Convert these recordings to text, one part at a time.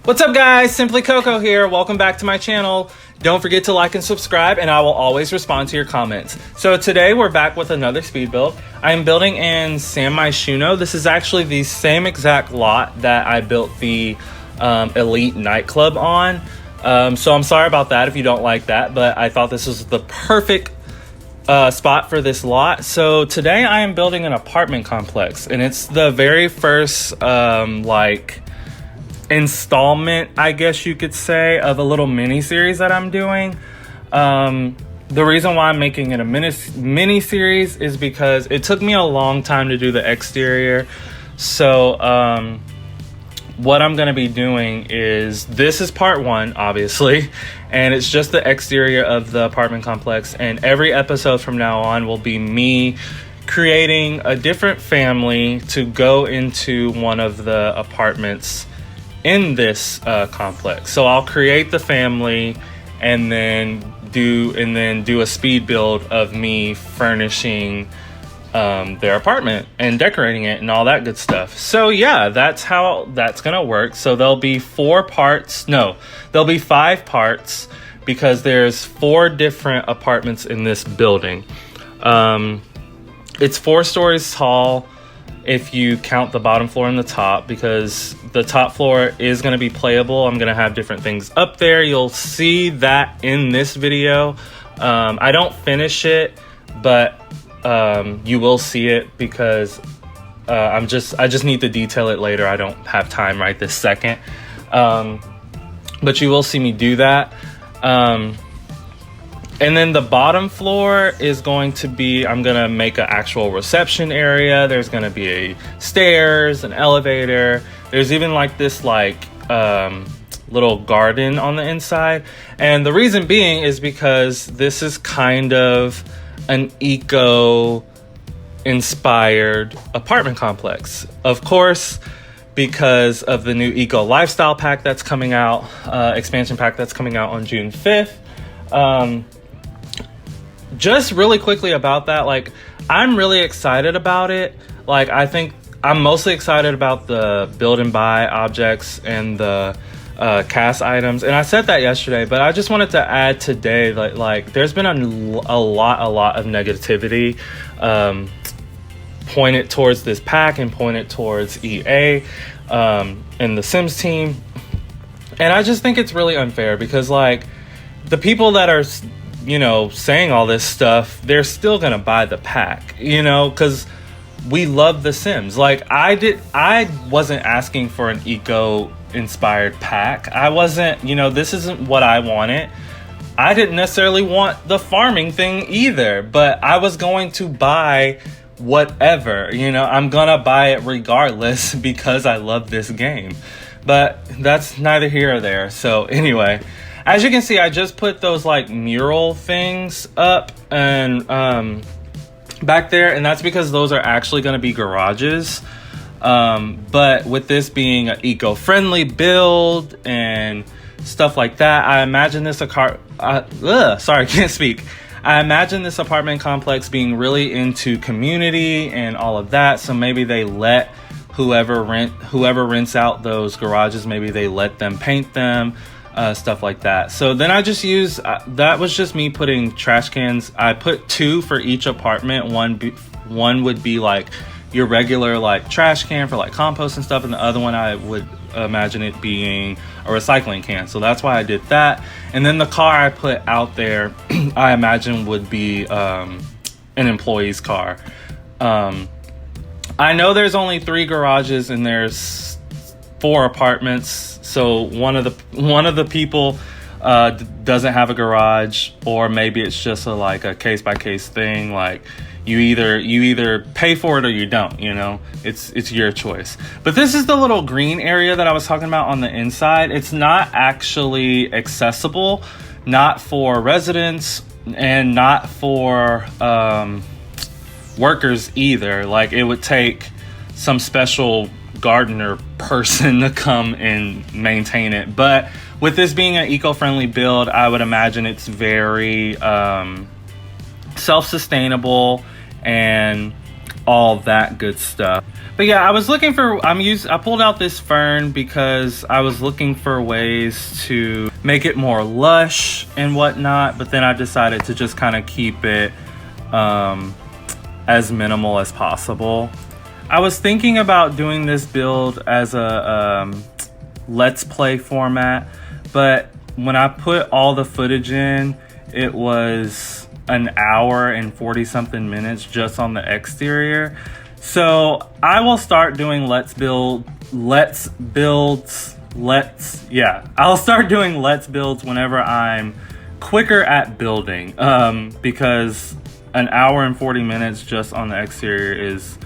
What's up guys, Simply Coco here. Welcome back to my channel. Don't forget to like and subscribe and I will always respond to your comments. So today we're back with another speed build. I'm building in San Myshuno. This is actually the same exact lot that I built the Elite nightclub on. So I'm sorry about that if you don't like that, but I thought this was the perfect spot for this lot. So today I am building an apartment complex and it's the very first installment, I guess you could say, of a little mini series that I'm doing. The reason why I'm making it a mini series is because it took me a long time to do the exterior. So what I'm going to be doing is, this is part one, obviously, and it's just the exterior of the apartment complex, and every episode from now on will be me creating a different family to go into one of the apartments in this complex. So I'll create the family and then do a speed build of me furnishing their apartment and decorating it and all that good stuff. So yeah, that's how that's gonna work. So there'll be 5 parts, because there's 4 different apartments in this building. It's 4 stories tall if you count the bottom floor and the top, because the top floor is going to be playable. I'm going to have different things up there. You'll see that in this video. I don't finish it, but you will see it because I just need to detail it later. I don't have time right this second. But you will see me do that. And then the bottom floor is going to be, I'm going to make an actual reception area. There's going to be a stairs, an elevator. There's even like this little garden on the inside. And the reason being is because this is kind of an eco-inspired apartment complex. Of course, because of the new eco lifestyle pack that's coming out, expansion pack that's coming out on June 5th. Just really quickly about that, I'm really excited about it. I think I'm mostly excited about the build and buy objects and the cast items. And I said that yesterday, but I just wanted to add today that there's been a lot of negativity pointed towards this pack and pointed towards EA and the Sims team. And I just think it's really unfair because the people that are saying all this stuff, they're still gonna buy the pack, because we love the Sims. I wasn't asking for an eco-inspired pack. I wasn't, this isn't what I wanted. I didn't necessarily want the farming thing either, but I was going to buy whatever, I'm gonna buy it regardless because I love this game. But that's neither here or there. So anyway, as you can see, I just put those mural things up and back there, and that's because those are actually going to be garages. But with this being an eco-friendly build and stuff like that, I imagine this I imagine this apartment complex being really into community and all of that. So maybe they let whoever rents out those garages, maybe they let them paint them. Stuff like that. So then I just use that was just me putting trash cans. I put 2 for each apartment. One would be your regular trash can for compost and stuff, and the other one I would imagine it being a recycling can. So that's why I did that. And then the car I put out there I imagine would be an employee's car. I know there's only 3 garages and there's 4 apartments. So one of the people doesn't have a garage, or maybe it's just a case by case thing. You either pay for it or you don't. It's your choice. But this is the little green area that I was talking about on the inside. It's not actually accessible, not for residents and not for workers either. It would take some special gardener person to come and maintain it. But with this being an eco-friendly build, I would imagine it's very self-sustainable, and all that good stuff. But yeah, I pulled out this fern because I was looking for ways to make it more lush and whatnot, but then I decided to just kind of keep it as minimal as possible. I was thinking about doing this build as a let's play format, but when I put all the footage in, it was an hour and 40 something minutes just on the exterior. So I will start doing I'll start doing let's builds whenever I'm quicker at building, because an hour and 40 minutes just on the exterior is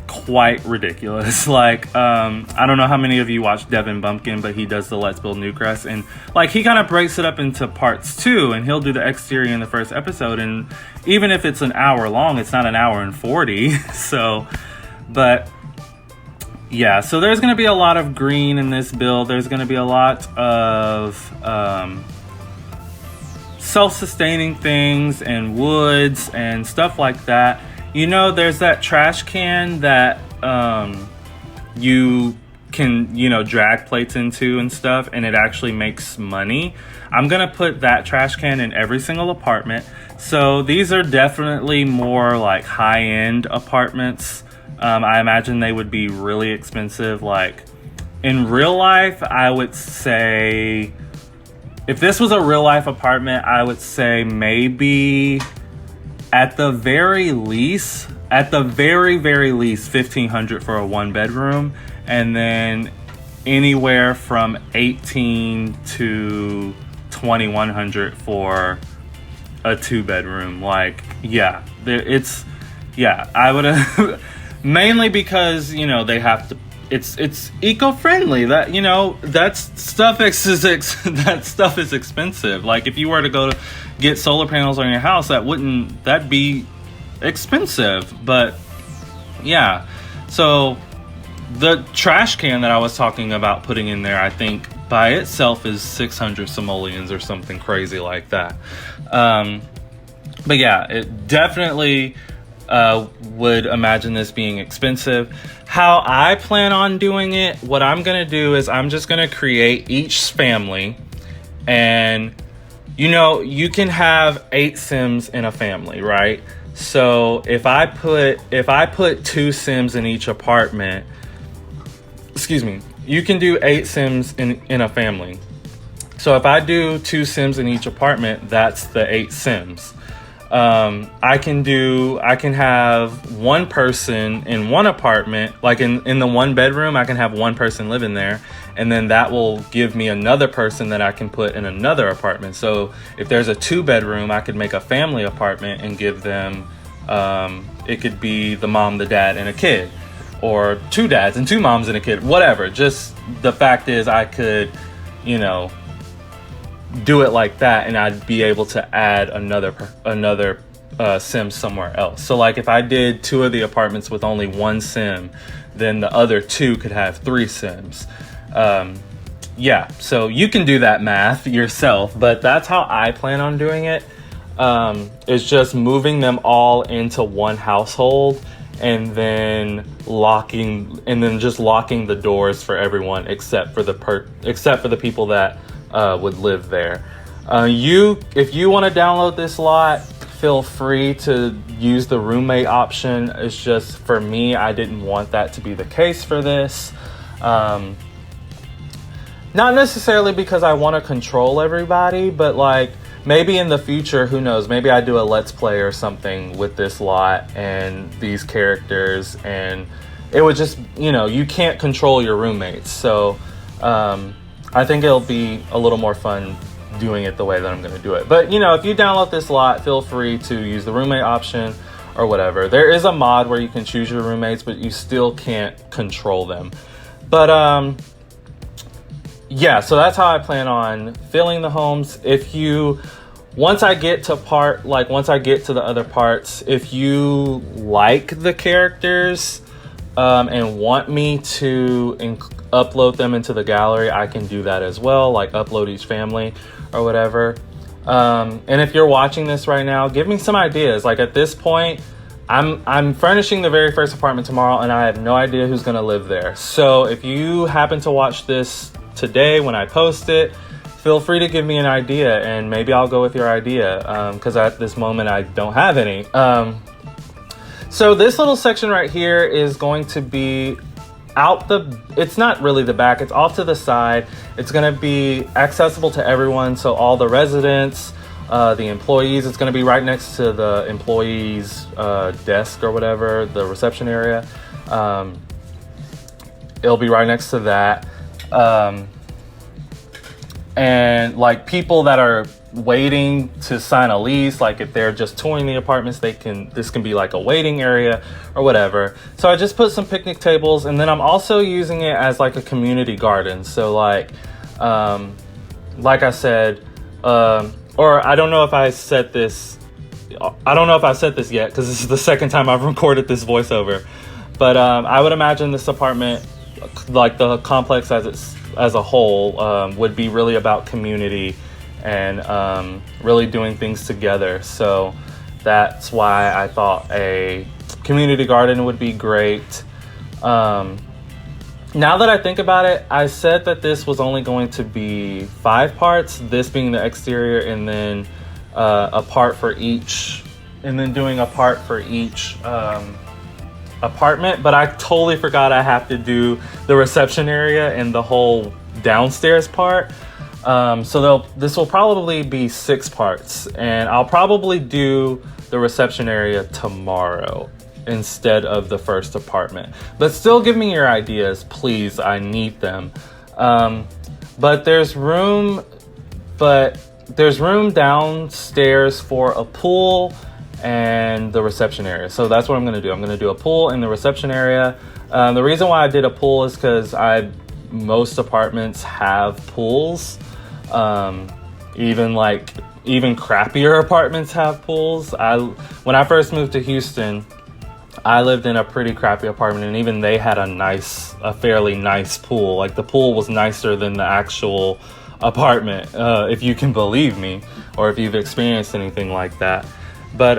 quite ridiculous. Like, I don't know how many of you watch Devin Bumpkin, but he does the Let's Build Newcrest, and like he kind of breaks it up into parts too, and he'll do the exterior in the first episode, and even if it's an hour long, it's not an hour and 40. So, but yeah, so there's going to be a lot of green in this build. There's going to be a lot of self-sustaining things and woods and stuff like that. You know, there's that trash can that you can, drag plates into and stuff, and it actually makes money. I'm going to put that trash can in every single apartment. So these are definitely more like high-end apartments. I imagine they would be really expensive. Like in real life, I would say, if this was a real life apartment, I would say maybe at the very least, $1,500 for a 1-bedroom, and then anywhere from $1,800 to $2,100 for a 2-bedroom. Like, yeah, I would have mainly because they have to. It's eco-friendly. That that stuff is expensive. Like if you were to go to get solar panels on your house, that'd be expensive. But yeah, so the trash can that I was talking about putting in there, I think by itself is 600 simoleons or something crazy like that. But yeah, it definitely would imagine this being expensive. How I plan on doing it, what I'm going to do is I'm just going to create each family, and you can have 8 Sims in a family, right? So if I put 2 Sims in each apartment, you can do 8 Sims in a family. So if I do 2 Sims in each apartment, that's the 8 Sims. I can have one person in one apartment, like in the 1-bedroom, I can have one person living there, and then that will give me another person that I can put in another apartment. So if there's a 2-bedroom, I could make a family apartment and give them, it could be the mom, the dad, and a kid, or 2 dads and 2 moms and a kid, whatever. Just the fact is I could, do it like that, and I'd be able to add another sim somewhere else. So like if I did 2 of the apartments with only 1 sim, then the other 2 could have 3 sims. Yeah, so you can do that math yourself, but that's how I plan on doing it. Is just moving them all into one household, and then locking the doors for everyone except for the people that would live there. If you want to download this lot, feel free to use the roommate option. It's just, for me, I didn't want that to be the case for this. Not necessarily because I want to control everybody, but like maybe in the future, who knows, maybe I do a let's play or something with this lot and these characters, and it would just, you can't control your roommates. So I think it'll be a little more fun doing it the way that I'm going to do it. But, if you download this lot, feel free to use the roommate option or whatever. There is a mod where you can choose your roommates, but you still can't control them. But, yeah, so that's how I plan on filling the homes. Once I get to the other parts, if you like the characters and want me to upload them into the gallery, I can do that as well, like upload each family or whatever. And if you're watching this right now, give me some ideas. Like at this point, I'm furnishing the very first apartment tomorrow, and I have no idea who's gonna live there. So if you happen to watch this today when I post it, feel free to give me an idea, and maybe I'll go with your idea, because at this moment I don't have any. So this little section right here is going to be it's not really the back, it's off to the side. It's gonna be accessible to everyone, so all the residents, the employees. It's going to be right next to the employees' desk or whatever, the reception area. It'll be right next to that. And like people that are waiting to sign a lease, like if they're just touring the apartments, this can be like a waiting area or whatever. So I just put some picnic tables, and then I'm also using it as like a community garden. So like I said, or I don't know if I said this. I don't know if I said this yet, because this is the second time I've recorded this voiceover. But I would imagine this apartment, like the complex as a whole, would be really about community and really doing things together. So that's why I thought a community garden would be great. Now that I think about it, I said that this was only going to be 5 parts, this being the exterior, and then a part for each, and then doing a part for each apartment. But I totally forgot I have to do the reception area and the whole downstairs part. So this will probably be 6 parts, and I'll probably do the reception area tomorrow instead of the first apartment. But still give me your ideas, please. I need them. But there's room downstairs for a pool and the reception area. So that's what I'm gonna do. I'm gonna do a pool in the reception area. The reason why I did a pool is because most apartments have pools. Even crappier apartments have pools. When I first moved to Houston, I lived in a pretty crappy apartment, and even they had a fairly nice pool. Like the pool was nicer than the actual apartment, if you can believe me, or if you've experienced anything like that. But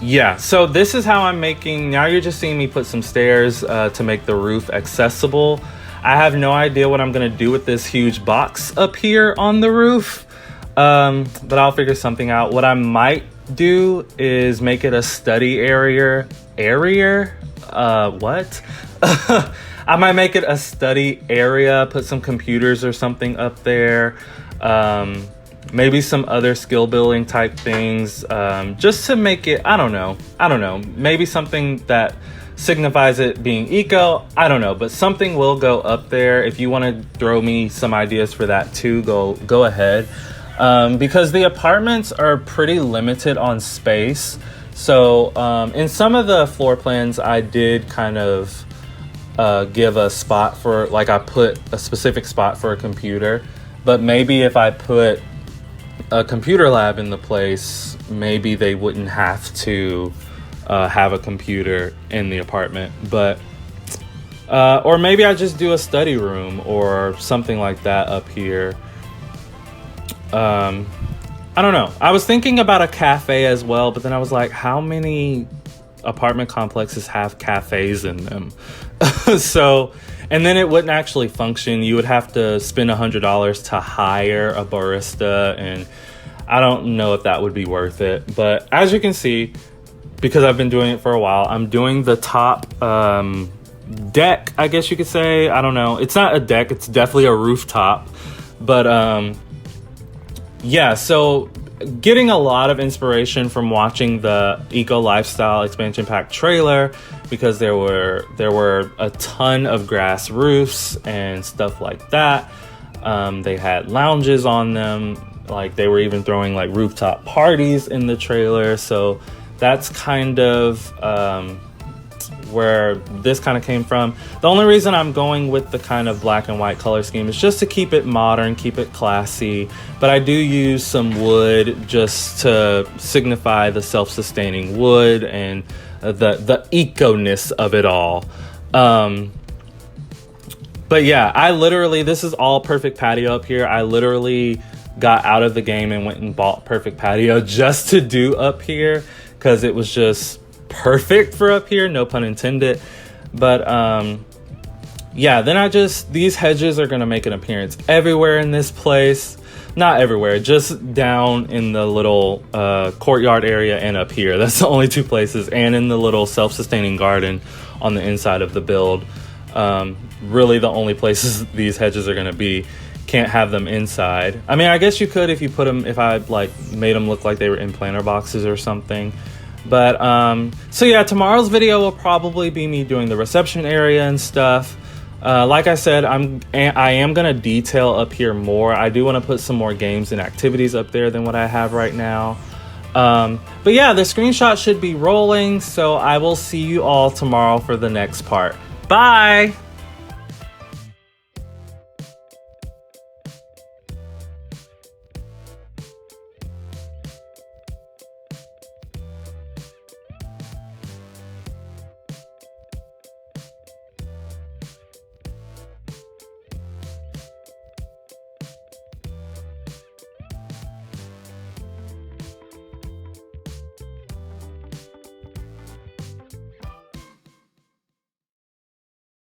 yeah, so this is how I'm making. Now you're just seeing me put some stairs to make the roof accessible. I have no idea what I'm gonna do with this huge box up here on the roof, but I'll figure something out. What I might do is make it a study area. What? I might make it a study area, put some computers or something up there. Maybe some other skill building type things, just to make it, I don't know, maybe something that signifies it being eco. I don't know, but something will go up there. If you want to throw me some ideas for that too, go ahead. Because the apartments are pretty limited on space. So in some of the floor plans, I did kind of give a spot for, like I put a specific spot for a computer. But maybe if I put a computer lab in the place, maybe they wouldn't have to have a computer in the apartment. But or maybe I just do a study room or something like that up here. I don't know. I was thinking about a cafe as well, but then I was like, how many apartment complexes have cafes in them? So, and then it wouldn't actually function. You would have to spend $100 to hire a barista, and I don't know if that would be worth it. But as you can see, because I've been doing it for a while, I'm doing the top deck, I guess you could say. I don't know. It's not a deck. It's definitely a rooftop. But yeah, so getting a lot of inspiration from watching the Eco Lifestyle expansion pack trailer, because there were a ton of grass roofs and stuff like that. They had lounges on them. Like they were even throwing like rooftop parties in the trailer. So that's kind of where this kind of came from. The only reason I'm going with the kind of black and white color scheme is just to keep it modern, keep it classy. But I do use some wood just to signify the self-sustaining wood and the eco-ness of it all. But yeah, this is all Perfect Patio up here. I literally got out of the game and went and bought Perfect Patio just to do up here, because it was just perfect for up here, no pun intended. But yeah, then these hedges are gonna make an appearance everywhere in this place. Not everywhere, just down in the little courtyard area and up here. That's the only two places, and in the little self-sustaining garden on the inside of the build. Really the only places these hedges are gonna be. Can't have them inside. I mean, I guess you could if you put them, if I like made them look like they were in planter boxes or something. But so yeah, tomorrow's video will probably be me doing the reception area and stuff. Like I said, I am gonna detail up here more. I do want to put some more games and activities up there than what I have right now. But yeah, the screenshot should be rolling, so I will see you all tomorrow for the next part. Bye.